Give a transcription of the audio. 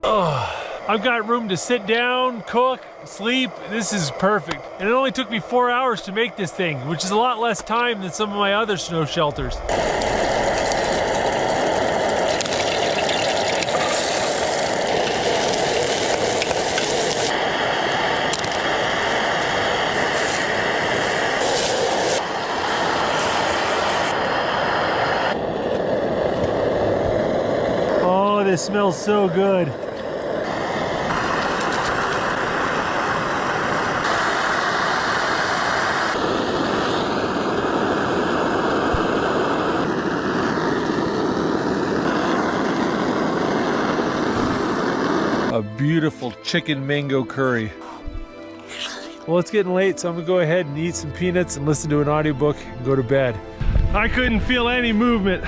Oh, I've got room to sit down, cook, sleep. This is perfect. And it only took me 4 hours to make this thing, which is a lot less time than some of my other snow shelters. Oh, this smells so good. A beautiful chicken mango curry. Well, it's getting late, so I'm gonna go ahead and eat some peanuts and listen to an audiobook and go to bed. I couldn't feel any movement.